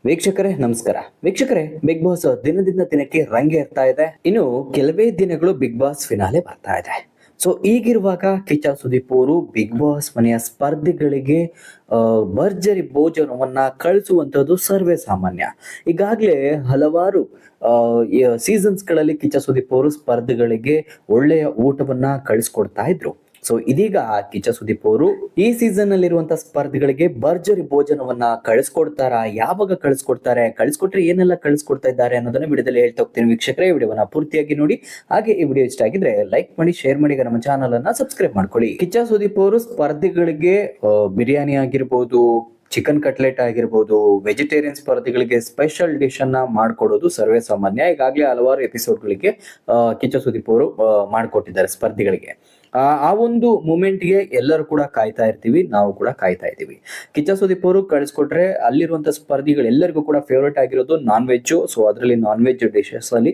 ವೀಕ್ಷಕರೇ ನಮಸ್ಕಾರ. ವೀಕ್ಷಕರೇ, ಬಿಗ್ ಬಾಸ್ ದಿನದಿಂದ ದಿನಕ್ಕೆ ರಂಗೇರ್ತಾ ಇದೆ. ಇನ್ನು ಕೆಲವೇ ದಿನಗಳು ಬಿಗ್ ಬಾಸ್ ಫಿನಾಲೆ ಬರ್ತಾ ಇದೆ. ಸೊ ಈಗಿರುವಾಗ ಕಿಚ್ಚ ಸುದೀಪ್ ಅವರು ಬಿಗ್ ಬಾಸ್ ಮನೆಯ ಸ್ಪರ್ಧಿಗಳಿಗೆ ಭರ್ಜರಿ ಭೋಜನವನ್ನ ಕಳಿಸುವಂತದ್ದು ಸರ್ವೇ ಸಾಮಾನ್ಯ. ಈಗಾಗಲೇ ಹಲವಾರು ಸೀಸನ್ಸ್ ಗಳಲ್ಲಿ ಕಿಚ್ಚ ಸುದೀಪ್ ಅವರು ಸ್ಪರ್ಧಿಗಳಿಗೆ ಒಳ್ಳೆಯ ಊಟವನ್ನ ಕಳಿಸ್ಕೊಡ್ತಾ ಇದ್ರು. ಸೊ ಇದೀಗ ಕಿಚ್ಚ ಸುದೀಪ್ ಅವರು ಈ ಸೀಸನ್ ನಲ್ಲಿರುವಂತಹ ಸ್ಪರ್ಧಿಗಳಿಗೆ ಭರ್ಜರಿ ಭೋಜನವನ್ನ ಕಳಿಸ್ಕೊಡ್ತಾರಾ, ಯಾವಾಗ ಕಳಿಸ್ಕೊಡ್ತಾರೆ, ಕಳಿಸ್ಕೊಟ್ರೆ ಏನೆಲ್ಲ ಕಳಿಸ್ಕೊಡ್ತಾ ಇದ್ದಾರೆ ಅನ್ನೋದನ್ನ ವಿಡಿಯೋದಲ್ಲಿ ಹೇಳ್ತಾ ಹೋಗ್ತೀನಿ. ವೀಕ್ಷಕರೇ, ವಿಡಿಯೋವನ್ನ ಪೂರ್ತಿಯಾಗಿ ನೋಡಿ. ಹಾಗೆ ಈ ವಿಡಿಯೋ ಇಷ್ಟ ಆಗಿದ್ರೆ ಲೈಕ್ ಮಾಡಿ, ಶೇರ್ ಮಾಡಿ, ನಮ್ಮ ಚಾನಲ್ ಅನ್ನ ಸಬ್ಸ್ಕ್ರೈಬ್ ಮಾಡ್ಕೊಳ್ಳಿ. ಕಿಚ್ಚ ಸುದೀಪ್ ಅವರು ಸ್ಪರ್ಧಿಗಳಿಗೆ ಬಿರಿಯಾನಿ ಆಗಿರ್ಬೋದು, ಚಿಕನ್ ಕಟ್ಲೆಟ್ ಆಗಿರ್ಬೋದು, ವೆಜಿಟೇರಿಯನ್ ಸ್ಪರ್ಧಿಗಳಿಗೆ ಸ್ಪೆಷಲ್ ಡಿಶ್ ಅನ್ನ ಮಾಡ್ಕೊಡೋದು ಸರ್ವೇ ಸಾಮಾನ್ಯ. ಈಗಾಗಲೇ ಹಲವಾರು ಎಪಿಸೋಡ್ಗಳಿಗೆ ಕಿಚ್ಚ ಸುದೀಪ್ ಅವರು ಮಾಡ್ಕೊಟ್ಟಿದ್ದಾರೆ ಸ್ಪರ್ಧಿಗಳಿಗೆ. ಆ ಒಂದು ಮೂಮೆಂಟ್ಗೆ ಎಲ್ಲರೂ ಕೂಡ ಕಾಯ್ತಾ ಇರ್ತೀವಿ, ನಾವು ಕೂಡ ಕಾಯ್ತಾ ಇದ್ದೀವಿ. ಕಿಚ್ಚ ಸುದೀಪ್ ಅವರು ಕಳಿಸ್ಕೊಟ್ರೆ ಅಲ್ಲಿರುವಂತ ಸ್ಪರ್ಧಿಗಳು ಎಲ್ಲರಿಗೂ ಕೂಡ ಫೇವರೇಟ್ ಆಗಿರೋದು ನಾನ್ ವೆಜ್. ಸೊ ಅದರಲ್ಲಿ ನಾನ್ ವೆಜ್ ಡಿಶಸ್ ಅಲ್ಲಿ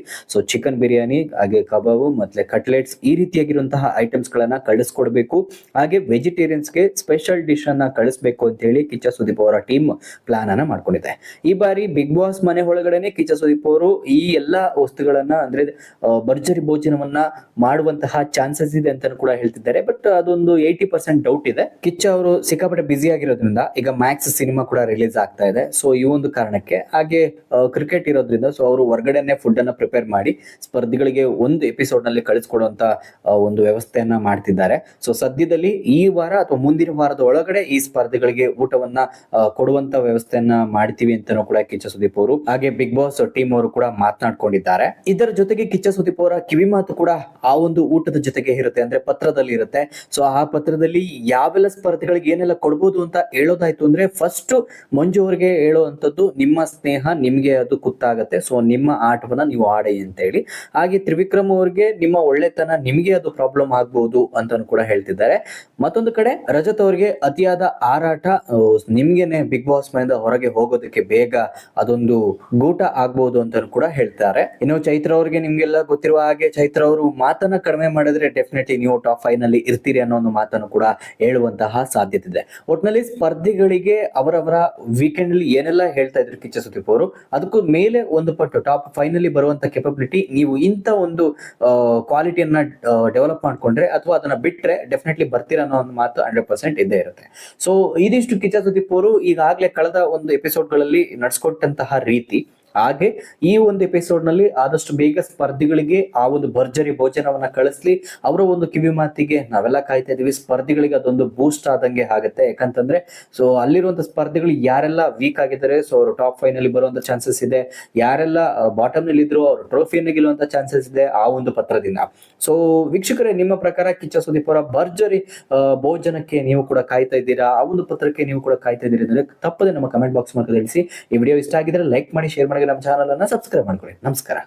ಚಿಕನ್ ಬಿರಿಯಾನಿ, ಹಾಗೆ ಕಬಾಬು ಮತ್ತೆ ಕಟ್ಲೆಟ್ಸ್, ಈ ರೀತಿಯಾಗಿರುವಂತಹ ಐಟಮ್ಸ್ ಗಳನ್ನ ಕಳಿಸ್ಕೊಡ್ಬೇಕು. ಹಾಗೆ ವೆಜಿಟೇರಿಯನ್ಸ್ಗೆ ಸ್ಪೆಷಲ್ ಡಿಶ್ ಅನ್ನ ಕಳಿಸ್ಬೇಕು ಅಂತ ಹೇಳಿ ಕಿಚ್ಚ ಸುದೀಪ್ ಅವರ ಟೀಮ್ ಪ್ಲಾನ್ ಅನ್ನ ಮಾಡ್ಕೊಂಡಿದೆ. ಈ ಬಾರಿ ಬಿಗ್ ಬಾಸ್ ಮನೆ ಒಳಗಡೆನೆ ಕಿಚ್ಚ ಸುದೀಪ್ ಅವರು ಈ ಎಲ್ಲಾ ವಸ್ತುಗಳನ್ನ ಅಂದ್ರೆ ಭರ್ಜರಿ ಭೋಜನವನ್ನ ಮಾಡುವಂತಹ ಚಾನ್ಸಸ್ ಇದೆ ಅಂತ ಕೂಡ ಹೇಳ್ತಿದ್ದಾರೆ. ಬಟ್ ಅದೊಂದು 80% ಡೌಟ್ ಇದೆ. ಕಿಚ್ಚ ಅವರು ಸಿಕ್ಕಾಪಟ್ಟೆ ಬಿಸಿ ಆಗಿರೋದ್ರಿಂದ ಈಗ ಮ್ಯಾಕ್ಸ್ ಸಿನಿಮಾ ಕೂಡ ರಿಲೀಸ್ ಆಗ್ತಾ ಇದೆ. ಸೊ ಈ ಒಂದು ಕಾರಣಕ್ಕೆ, ಹಾಗೆ ಕ್ರಿಕೆಟ್ ಇರೋದ್ರಿಂದ ಸೊ ಅವರು ಹೊರಗಡೆನೆ ಫುಡ್ ಅನ್ನ ಪ್ರಿಪೇರ್ ಮಾಡಿ ಸ್ಪರ್ಧಿಗಳಿಗೆ ಒಂದು ಎಪಿಸೋಡ್ ನಲ್ಲಿ ಕಳಿಸ್ಕೊಡುವಂತ ಒಂದು ವ್ಯವಸ್ಥೆಯನ್ನ ಮಾಡ್ತಿದ್ದಾರೆ. ಸೊ ಸದ್ಯದಲ್ಲಿ ಈ ವಾರ ಅಥವಾ ಮುಂದಿನ ವಾರದ ಒಳಗಡೆ ಈ ಸ್ಪರ್ಧಿಗಳಿಗೆ ಊಟವನ್ನ ಕೊಡುವಂತ ವ್ಯವಸ್ಥೆಯನ್ನ ಮಾಡ್ತೀವಿ ಅಂತಾನೂ ಕೂಡ ಕಿಚ್ಚ ಸುದೀಪ್ ಅವರು ಹಾಗೆ ಬಿಗ್ ಬಾಸ್ ಟೀಮ್ ಅವರು ಕೂಡ ಮಾತನಾಡ್ಕೊಂಡಿದ್ದಾರೆ. ಇದರ ಜೊತೆಗೆ ಕಿಚ್ಚ ಸುದೀಪ್ ಅವರ ಕಿವಿ ಮಾತು ಕೂಡ ಆ ಒಂದು ಊಟದ ಜೊತೆಗೆ ಇರುತ್ತೆ, ಅಂದ್ರೆ ಪತ್ರದಲ್ಲಿ ಇರುತ್ತೆ. ಸೊ ಆ ಪತ್ರದಲ್ಲಿ ಯಾವೆಲ್ಲ ಸ್ಪರ್ಧೆಗಳಿಗೆ ಏನೆಲ್ಲ ಕೊಡ್ಬೋದು ಅಂತ ಹೇಳೋದಾಯ್ತು ಅಂದ್ರೆ, ಫಸ್ಟ್ ಮಂಜು ಅವರಿಗೆ ಹೇಳುವಂತದ್ದು, ನಿಮ್ಮ ಸ್ನೇಹ ನಿಮ್ಗೆ ಅದು ಗೊತ್ತಾಗತ್ತೆ, ಸೊ ನಿಮ್ಮ ಆಟವನ್ನ ನೀವು ಆಡಿ ಅಂತ ಹೇಳಿ. ಹಾಗೆ ತ್ರಿವಿಕ್ರಮ್ ಅವರಿಗೆ ನಿಮ್ಮ ಒಳ್ಳೆತನ ನಿಮ್ಗೆ ಅದು ಪ್ರಾಬ್ಲಮ್ ಆಗ್ಬಹುದು ಅಂತ ಕೂಡ ಹೇಳ್ತಿದ್ದಾರೆ. ಮತ್ತೊಂದು ಕಡೆ ರಜತ್ ಅವರಿಗೆ ಅತಿಯಾದ ಹಾರಾಟ ನಿಮ್ಗೆನೆ ಬಿಗ್ ಬಾಸ್ ಮನೆಯಿಂದ ಹೊರಗೆ ಹೋಗೋದಕ್ಕೆ ಬೇಗ ಅದೊಂದು ಗೂಟ ಆಗ್ಬಹುದು ಅಂತ ಕೂಡ ಹೇಳ್ತಾರೆ. ಇನ್ನು ಚೈತ್ರ ಅವರಿಗೆ ನಿಮ್ಗೆಲ್ಲ ಗೊತ್ತಿರುವ ಹಾಗೆ, ಚೈತ್ರ ಅವರು ಮಾತನ್ನ ಕಡಿಮೆ ಮಾಡಿದ್ರೆ ಡೆಫಿನೆಟ್ಲಿ ನೀವು ಟಾಪ್ 5 ನಲ್ಲಿ ಇರ್ತೀರಿ ಅನ್ನೋ ಒಂದು ಮಾತನ್ನು ಕೂಡ ಹೇಳುವಂತಹ ಸಾಧ್ಯತೆ ಇದೆ. ಒಟ್ನಲ್ಲಿ ಸ್ಪರ್ಧಿಗಳಿಗೆ ಅವರವರ ವೀಕೆಂಡ್ ಅಲ್ಲಿ ಏನೆಲ್ಲ ಹೇಳ್ತಾ ಇದ್ರು ಕಿಚ್ಚ ಸುದೀಪ್ ಅವರು, ಅದಕ್ಕೂ ಮೇಲೆ ಒಂದು ಪಟ್ಟು ಟಾಪ್ 5 ನಲ್ಲಿ ಬರುವಂತ ಕೆಪಬಿಲಿಟಿ, ನೀವು ಇಂತ ಒಂದು ಕ್ವಾಲಿಟಿಯನ್ನ ಡೆವಲಪ್ ಮಾಡ್ಕೊಂಡ್ರೆ ಅಥವಾ ಅದನ್ನ ಬಿಟ್ರೆ ಡೆಫಿನೆಟ್ಲಿ ಬರ್ತೀರಾ ಅನ್ನೋ ಒಂದು ಮಾತು 100% ಇದ್ದೇ ಇರುತ್ತೆ. ಸೊ ಇದಿಷ್ಟು ಕಿಚ್ಚ ಸುದೀಪ್ ಅವರು ಈಗಾಗಲೇ ಕಳೆದ ಒಂದು ಎಪಿಸೋಡ್ ಗಳಲ್ಲಿ ನಡ್ಸ್ಕೊಟ್ಟಂತಹ ರೀತಿ. ಹಾಗೆ ಈ ಒಂದು ಎಪಿಸೋಡ್ ನಲ್ಲಿ ಆದಷ್ಟು ಬೇಗ ಸ್ಪರ್ಧಿಗಳಿಗೆ ಆ ಒಂದು ಭರ್ಜರಿ ಭೋಜನವನ್ನ ಕಳಿಸ್ಲಿ. ಅವರ ಒಂದು ಕಿವಿ ಮಾತಿಗೆ ನಾವೆಲ್ಲ ಕಾಯ್ತಾ ಇದೀವಿ. ಸ್ಪರ್ಧಿಗಳಿಗೆ ಅದೊಂದು ಬೂಸ್ಟ್ ಆದಂಗೆ ಆಗುತ್ತೆ. ಯಾಕಂತಂದ್ರೆ ಸೊ ಅಲ್ಲಿರುವಂತ ಸ್ಪರ್ಧಿಗಳು ಯಾರೆಲ್ಲ ವೀಕ್ ಆಗಿದ್ದಾರೆ, ಸೊ ಅವರು ಟಾಪ್ 5 ನಲ್ಲಿ ಬರುವಂತ ಚಾನ್ಸಸ್ ಇದೆ. ಯಾರೆಲ್ಲ ಬಾಟಮ್ ನಲ್ಲಿ ಇದ್ರು ಅವರು ಟ್ರೋಫಿಯನ್ನು ಗೆಲ್ಲುವಂತ ಚಾನ್ಸಸ್ ಇದೆ ಆ ಒಂದು ಪತ್ರದಿಂದ. ಸೊ ವೀಕ್ಷಕರೇ, ನಿಮ್ಮ ಪ್ರಕಾರ ಕಿಚ್ಚ ಸುದೀಪ್ ಅವರ ಭರ್ಜರಿ ಭೋಜನಕ್ಕೆ ನೀವು ಕೂಡ ಕಾಯ್ತಾ ಇದ್ದೀರಾ, ಆ ಒಂದು ಪತ್ರಕ್ಕೆ ನೀವು ಕೂಡ ಕಾಯ್ತಾ ಇದ್ದೀರಿ ಅಂದ್ರೆ ತಪ್ಪದೆ ನಮ್ಮ ಕಮೆಂಟ್ ಬಾಕ್ಸ್ ಮೂಲಕ ತಿಳಿಸಿ. ಈ ವಿಡಿಯೋ ಇಷ್ಟ ಆಗಿದ್ರೆ ಲೈಕ್ ಮಾಡಿ, ಶೇರ್ ಮಾಡಿ, ನಮ್ಮ ಚಾನಲ್ ಅನ್ನ ಸಬ್ಸ್ಕ್ರೈಬ್ ಮಾಡ್ಕೊಳ್ಳಿ. ನಮಸ್ಕಾರ.